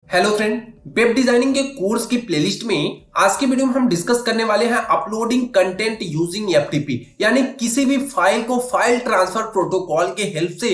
Hello friend, web designing के course की playlist में आज की वीडियो में हम डिस्कस करने वाले हैं अपलोडिंग कंटेंट यूजिंग एफटीपी, यानी किसी भी फाइल को फाइल ट्रांसफर प्रोटोकॉल के हेल्प से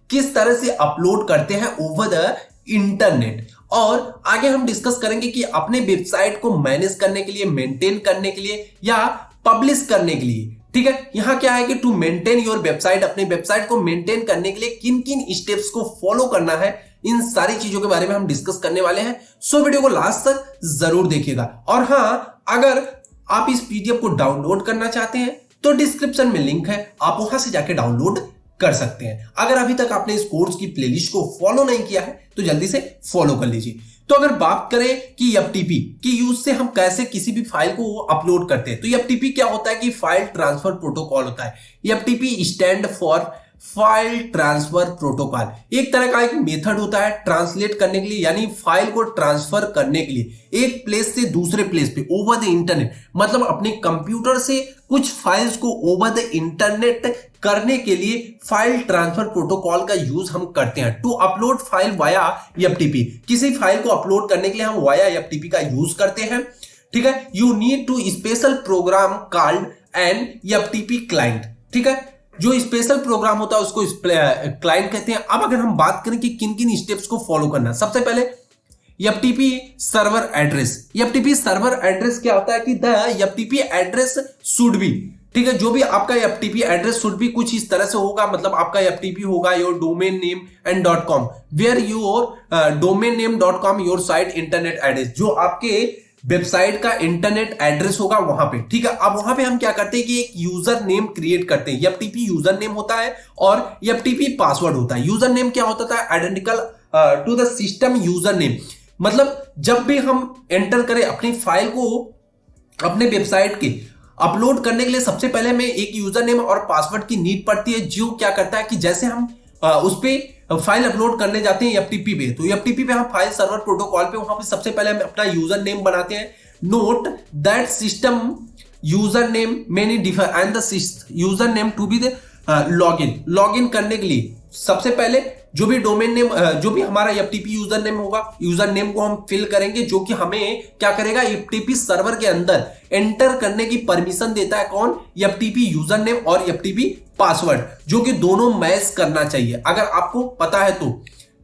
किस तरह से अपलोड करते हैं ओवर द इंटरनेट। और आगे हम डिस्कस करेंगे कि अपने वेबसाइट को मैनेज करने के लिए, मेंटेन करने के लिए या पब्लिश करने के लिए, ठीक है, यहां क्या है कि टू मेंटेन योर वेबसाइट, अपनी वेबसाइट को मेंटेन करने के लिए किन किन स्टेप्स को फॉलो करना है, इन सारी चीजों के बारे में हम डिस्कस करने वाले हैं। सो वीडियो को लास्ट तक जरूर देखिएगा। और हां, अगर आप इस पीडीएफ को डाउनलोड करना चाहते हैं तो डिस्क्रिप्शन में लिंक है, आप वहां से जाके डाउनलोड कर सकते हैं। अगर अभी तक आपने इस कोर्स की प्लेलिस्ट को फॉलो नहीं किया है तो जल्दी से फॉलो कर लीजिए। तो अगर बात करें कि एफटीपी की यूज से हम कैसे किसी भी फाइल को अपलोड करते हैं, तो एफटीपी क्या होता है कि फाइल ट्रांसफर प्रोटोकॉल होता है। FTP stand for file transfer protocol. एक तरह का एक मेथड होता है ट्रांसलेट करने के लिए, यानी फाइल को ट्रांसफर करने के लिए एक प्लेस से दूसरे प्लेस पे ओवर द इंटरनेट, मतलब अपने कंप्यूटर से कुछ फाइल्स को ओवर द इंटरनेट करने के लिए फाइल ट्रांसफर प्रोटोकॉल का यूज हम करते हैं। To upload file via FTP, किसी फाइल को अपलोड करने के लिए हम वाया एफटीपी का यूज करते हैं, ठीक है। You need to special program called an FTP client, ठीक है। जो स्पेशल प्रोग्राम होता है उसको क्लाइंट कहते हैं। अब अगर हम बात करें कि किन किन स्टेप्स को फॉलो करना, सबसे पहले FTP server address. FTP server address क्या होता है कि the FTP address should be, ठीक है, जो भी आपका एफटीपी एड्रेस शुड बी कुछ इस तरह से होगा, मतलब आपका एफटीपी होगा your domain name and .com, where your domain name .com your site internet address, जो आपके वेबसाइट का इंटरनेट एड्रेस होगा वहां पे, ठीक है। अब वहां पे हम क्या करते हैं कि एक यूजर नेम क्रिएट करते हैं। एफटीपी यूजर नेम होता है और एफटीपी पासवर्ड होता है। यूजर नेम क्या होता था? Identical to the system user name, मतलब जब भी हम एंटर करें अपनी फाइल को अपने वेबसाइट के अपलोड करने के लिए, सबसे पहले हमें एक यूजर नेम और पासवर्ड की नीड पड़ती है, जो क्या करता है कि जैसे हम उस पे फाइल अपलोड करने जाते हैं एफटीपी पे, तो एफटीपी पे हम फाइल सर्वर प्रोटोकॉल पे वहां पे सबसे पहले हम अपना यूजर नेम बनाते हैं। Note that system user name many differ and the user name to be the login करने के लिए सबसे पहले जो भी डोमेन नेम, जो भी हमारा एफटीपी यूजर नेम होगा, यूजर नेम को हम फिल करेंगे, जो कि हमें क्या करेगा, एफटीपी सर्वर के अंदर एंटर करने की परमिशन देता है। कौन? एफटीपी यूजर नेम और एफटीपी पासवर्ड, जो कि दोनों मैच करना चाहिए, अगर आपको पता है तो,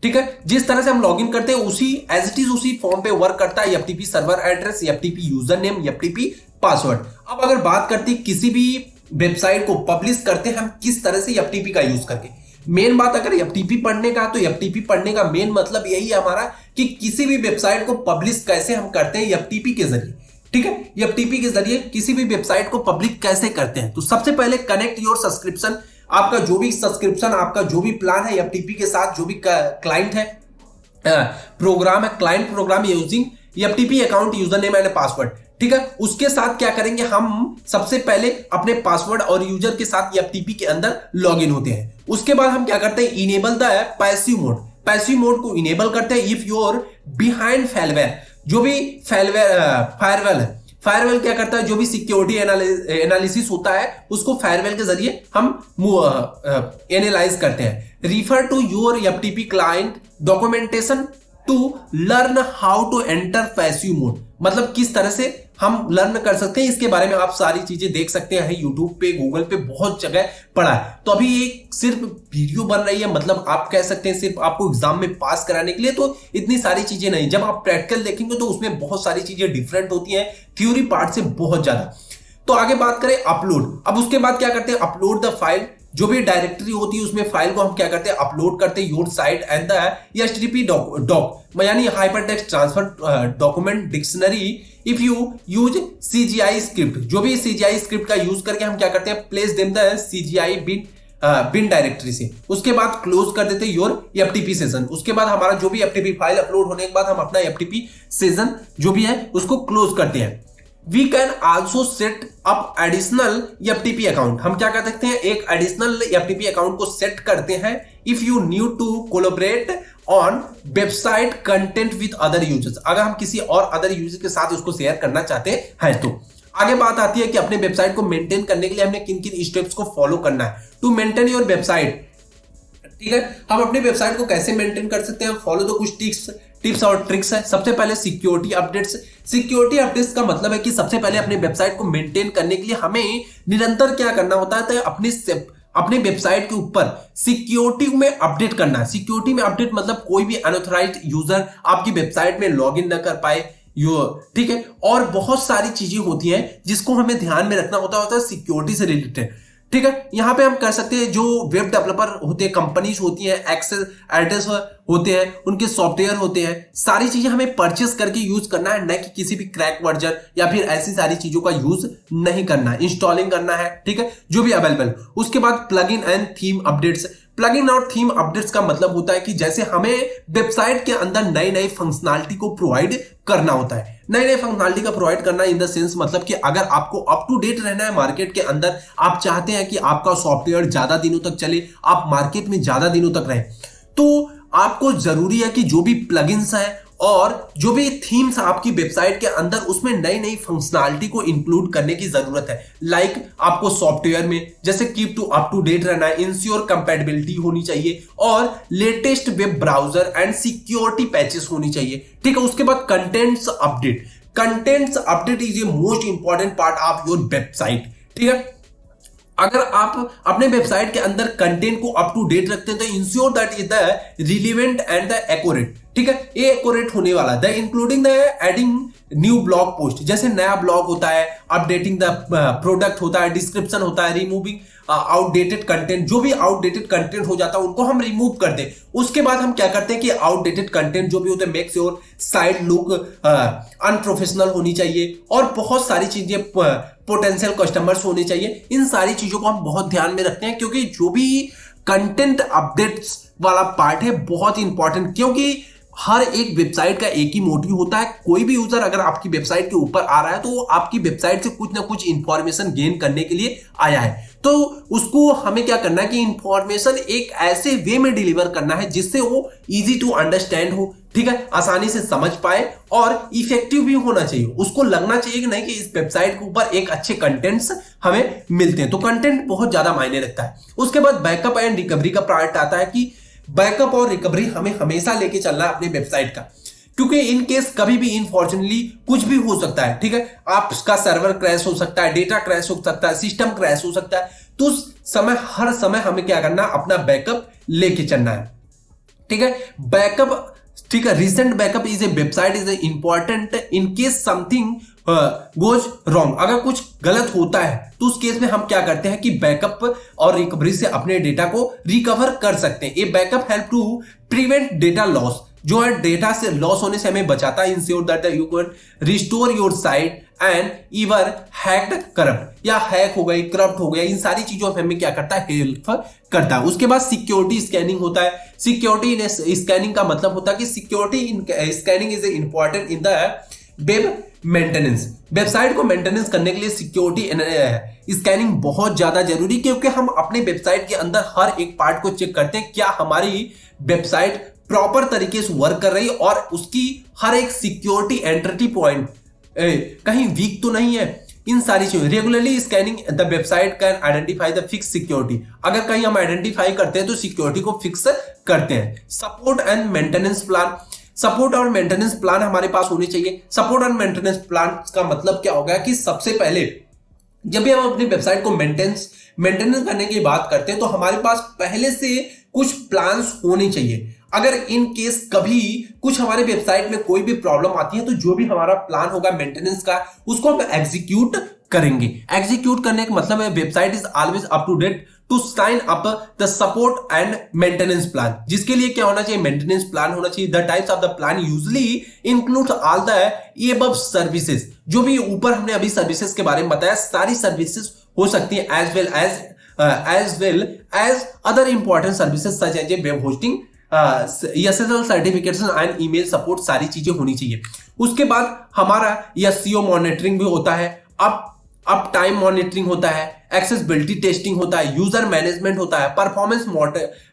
ठीक है। जिस तरह से हम लॉगिन करते हैं उसी एज इट इज उसी फॉर्म पे वर्क करता है FTP server address, FTP user name, FTP password. अब अगर बात करते हैं किसी भी वेबसाइट को पब्लिश करते हैं हम किस तरह से एफटीपी का यूज करके, मेन बात अगर एफटीपी पढ़ने का, तो एफटीपी पढ़ने का मेन मतलब यही है हमारा कि किसी भी वेबसाइट को पब्लिश कैसे हम करते हैं एफटीपी के जरिए, ठीक है। एफटीपी के जरिए किसी भी वेबसाइट को पब्लिक कैसे करते हैं, तो सबसे पहले कनेक्ट योर सब्सक्रिप्शन, आपका जो भी सब्सक्रिप्शन, आपका जो भी प्लान है एफटीपी के साथ, जो भी क्लाइंट है, प्रोग्राम है, client program using FTP account user name and password, ठीक है। उसके साथ क्या करेंगे, हम सबसे पहले अपने पासवर्ड और यूजर के साथ एफटीपी के अंदर लॉगिन होते हैं। उसके बाद हम क्या करते हैं, enable the passive mode, passive mode को इनेबल करते हैं। इफ योर बिहाइंड फायरवेयर, जो भी फायरवेल है, फायरवेल क्या करता है, जो भी सिक्योरिटी एनालिसिस होता है उसको फायरवेल के जरिए हम एनालाइज करते हैं। Refer to your FTP client documentation to learn how to enter passive mode, मतलब किस तरह से हम लर्न कर सकते हैं, इसके बारे में आप सारी चीजें देख सकते हैं यूट्यूब पे, गूगल पे, बहुत जगह पढ़ा है। तो अभी एक सिर्फ वीडियो बन रही है, मतलब आप कह सकते हैं सिर्फ आपको एग्जाम में पास कराने के लिए, तो इतनी सारी चीजें नहीं। जब आप प्रैक्टिकल देखेंगे तो उसमें बहुत सारी चीजें डिफरेंट होती हैं थ्योरी पार्ट से बहुत ज्यादा। तो आगे बात करें अपलोड। अब उसके बाद क्या करते हैं, अपलोड द फाइल, जो भी डायरेक्टरी होती है उसमें फाइल को हम क्या करते हैं, अपलोड करते हैं your site and the HTTP doc, यानी hypertext transfer document dictionary. If you use CGI script, जो भी सीजीआई स्क्रिप्ट का यूज करके हम क्या करते हैं, place them the CGI bin directory से। उसके बाद क्लोज कर देते हैं योर एफटीपी सेशन। उसके बाद हमारा जो भी एफटीपी फाइल अपलोड होने के बाद हम अपना एफटीपी सेशन जो भी है उसको क्लोज करते हैं। We can also set up additional FTP account, हम क्या कर सकते हैं, एक एडिशनल एफटीपी अकाउंट को सेट करते हैं। If you need to collaborate on website content with other users, अगर हम किसी और अदर यूजर के साथ उसको शेयर करना चाहते हैं तो। आगे बात आती है कि अपने वेबसाइट को मेंटेन करने के लिए हमने किन किन स्टेप्स को फॉलो करना है। टू मेंटेन योर वेबसाइट, ठीक है, हम अपनी वेबसाइट को कैसे मेंटेन कर सकते हैं, फॉलो द कुछ टिप्स और ट्रिक्स है। सबसे पहले सिक्योरिटी अपडेट्स। सिक्योरिटी अपडेट्स का मतलब है कि सबसे पहले अपने वेबसाइट को मेंटेन करने के लिए हमें निरंतर क्या करना होता है, तो अपने वेबसाइट के ऊपर सिक्योरिटी में अपडेट करना है। सिक्योरिटी में अपडेट मतलब कोई भी अनऑथराइज्ड यूजर आपकी वेबसाइट में लॉगिन न कर पाए, ठीक है। और बहुत सारी चीजें होती हैं जिसको हमें ध्यान में रखना होता है सिक्योरिटी से रिलेटेड, ठीक है। यहां पे हम कर सकते हैं, जो वेब डेवलपर होते हैं, कंपनीज होती हैं, एक्सेस एड्रेस होते हैं, उनके सॉफ्टवेयर होते हैं, सारी चीजें हमें परचेस करके यूज करना है, न कि किसी भी क्रैक वर्जन या फिर ऐसी सारी चीजों का यूज नहीं करना है, इंस्टॉलिंग करना है, ठीक है, जो भी अवेलेबल। उसके बाद plugin and theme updates. Plugin और थीम अपडेट्स का मतलब होता है कि जैसे हमें वेबसाइट के अंदर नई नई फंक्शनैलिटी को प्रोवाइड करना होता है। नई नई फंक्शनैलिटी का प्रोवाइड करना इन द सेंस मतलब कि अगर आपको अप टू डेट रहना है मार्केट के अंदर, आप चाहते हैं कि आपका सॉफ्टवेयर ज्यादा दिनों तक चले, आप मार्केट में ज्यादा दिनों तक रहें, तो आपको जरूरी है कि जो भी प्लगइन्स है और जो भी थीम्स आपकी वेबसाइट के अंदर, उसमें नई नई फंक्शनैलिटी को इंक्लूड करने की जरूरत है। लाइक आपको सॉफ्टवेयर में जैसे keep to up to date रहना है, इंश्योर कंपैटिबिलिटी होनी चाहिए और latest web browser and security patches होनी चाहिए, ठीक है। उसके बाद contents update. Contents update is a most important part of your website, ठीक है। अगर आप अपने वेबसाइट के अंदर कंटेंट को अप टू डेट रखते हैं तो ensure that is the relevant and the accurate, ठीक है। ये एक्यूरेट होने वाला the including the adding new blog post, जैसे नया ब्लॉग होता है, अपडेटिंग द प्रोडक्ट होता है, डिस्क्रिप्शन होता है, रिमूविंग आउटडेटेड कंटेंट। जो भी आउटडेटेड कंटेंट हो जाता है उनको हम रिमूव कर दें। उसके बाद हम क्या करते हैं कि आउटडेटेड कंटेंट जो भी होते हैं, makes your site look unprofessional होनी चाहिए और बहुत सारी चीजें, पोटेंशियल कस्टमर्स होने चाहिए। इन सारी चीजों को हम बहुत ध्यान में रखते हैं क्योंकि जो भी कंटेंट अपडेट्स वाला पार्ट है बहुत इंपॉर्टेंट, क्योंकि हर एक वेबसाइट का एक ही मोटिव होता है। कोई भी यूजर अगर आपकी वेबसाइट के ऊपर आ रहा है तो वो आपकी वेबसाइट से कुछ ना कुछ इंफॉर्मेशन गेन करने के लिए आया है, तो उसको हमें क्या करना है कि इंफॉर्मेशन एक ऐसे वे में डिलीवर करना है जिससे वो इजी टू अंडरस्टैंड हो, ठीक है, आसानी से समझ पाए और इफेक्टिव भी होना चाहिए। उसको लगना चाहिए कि नहीं कि इस वेबसाइट के ऊपर एक अच्छे कंटेंट्स हमें मिलते हैं, तो कंटेंट बहुत ज्यादा मायने रखता है। उसके बाद बैकअप एंड रिकवरी का पार्ट आता है कि बैकअप और रिकवरी हमें हमेशा लेके चलना है अपनी वेबसाइट का, क्योंकि इन केस कभी भी इनफॉर्चुनेटली कुछ भी हो सकता है, ठीक है। आपका सर्वर क्रैश हो सकता है, डेटा क्रैश हो सकता है, सिस्टम क्रैश हो सकता है, तो उस समय हर समय हमें क्या करना है, अपना बैकअप लेके चलना है, ठीक है। बैकअप, ठीक है, recent backup is a website is important in case something goes wrong. अगर कुछ गलत होता है तो उस केस में हम क्या करते हैं कि बैकअप और रिकवरी से अपने डेटा को रिकवर कर सकते हैं। ये backup help to prevent data loss, जो है डेटा से लॉस होने से हमें बचाता है। Ensure that you can restore your site and इवर hacked corrupt, या हैक हो गई, करप्ट हो गया, इन सारी चीजों में हमें क्या करता है, हेल्प करता है। उसके बाद सिक्योरिटी स्कैनिंग होता है। सिक्योरिटी स्कैनिंग का मतलब होता है कि security scanning is important in the web maintenance. Website को मेंटेनेंस करने के लिए सिक्योरिटी स्कैनिंग बहुत ज्यादा जरूरी, क्योंकि हम अपने वेबसाइट के अंदर हर एक पार्ट को चेक करते हैं क्या हमारी वेबसाइट प्रॉपर तरीके से वर्क कर रही है और उसकी हर एक सिक्योरिटी एंट्री पॉइंट कहीं वीक तो नहीं है। इन सारी चीजें regularly scanning the website can identify the fix security. अगर कहीं हम आइडेंटिफाई करते हैं तो सिक्योरिटी को फिक्स करते हैं। Support and maintenance plan. Support और मेंटेनेंस प्लान हमारे पास होने चाहिए। सपोर्ट और मेंटेनेंस प्लान का मतलब क्या होगा कि सबसे पहले जब भी हम अपनी वेबसाइट को मेंटेनेंस करने की बात करते हैं तो हमारे पास पहले से कुछ प्लान्स होने चाहिए। अगर इन केस कभी कुछ हमारे वेबसाइट में कोई भी प्रॉब्लम आती है तो जो भी हमारा प्लान होगा मेंटेनेंस का, उसको हम एग्जीक्यूट करेंगे। एग्जीक्यूट करने का मतलब है website is always up to date to sign up the support and maintenance plan, जिसके लिए क्या होना चाहिए, मेंटेनेंस प्लान होना चाहिए। The types of the plan usually include all the above services. जो भी ऊपर हमने अभी सर्विसेज के बारे में बताया, सारी सर्विसेज हो सकती है as well as other important services such as web hosting, SSL certification and email support, सारी चीजें होनी चाहिए। उसके बाद हमारा SEO मॉनिटरिंग भी होता है, अप टाइम मॉनिटरिंग होता है, एक्सेसिबिलिटी टेस्टिंग होता है, यूजर मैनेजमेंट होता है, परफॉर्मेंस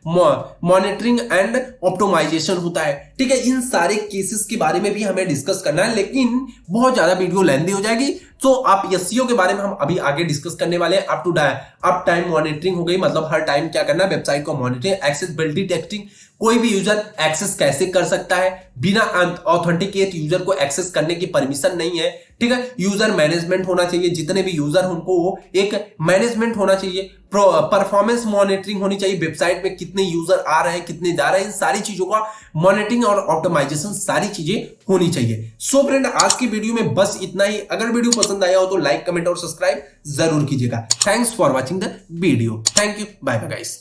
मॉनिटरिंग एंड ऑप्टिमाइजेशन होता है। ठीक है, इन सारे केसेस के बारे में भी हमें डिस्कस करना है, लेकिन बहुत ज्यादा वीडियो लेंथी हो जाएगी। तो आप एसईओ के बारे में हम अभी आगे डिस्कस करने वाले हैं। अप टाइम मॉनिटरिंग हो गई, मतलब हर टाइम क्या करना है, वेबसाइट को मॉनिटरिंग, एक्सेसिबिलिटी टेस्टिंग, कोई भी यूजर एक्सेस कैसे कर सकता है, बिना ऑथेंटिकेट यूजर को एक्सेस करने की परमिशन नहीं है। ठीक है, यूजर मैनेजमेंट होना चाहिए, जितने भी यूजर उनको एक मैनेजमेंट होना चाहिए, परफॉर्मेंस मॉनिटरिंग होनी चाहिए, वेबसाइट में कितने यूजर आ रहे हैं, कितने जा रहे हैं, इन सारी चीजों का मॉनिटरिंग और ऑप्टिमाइजेशन सारी चीजें होनी चाहिए। सो फ्रेंड, आज की वीडियो में बस इतना ही। अगर वीडियो पसंद आया हो तो लाइक, कमेंट और सब्सक्राइब जरूर कीजिएगा। Thanks for watching the video. Thank you, bye bye guys.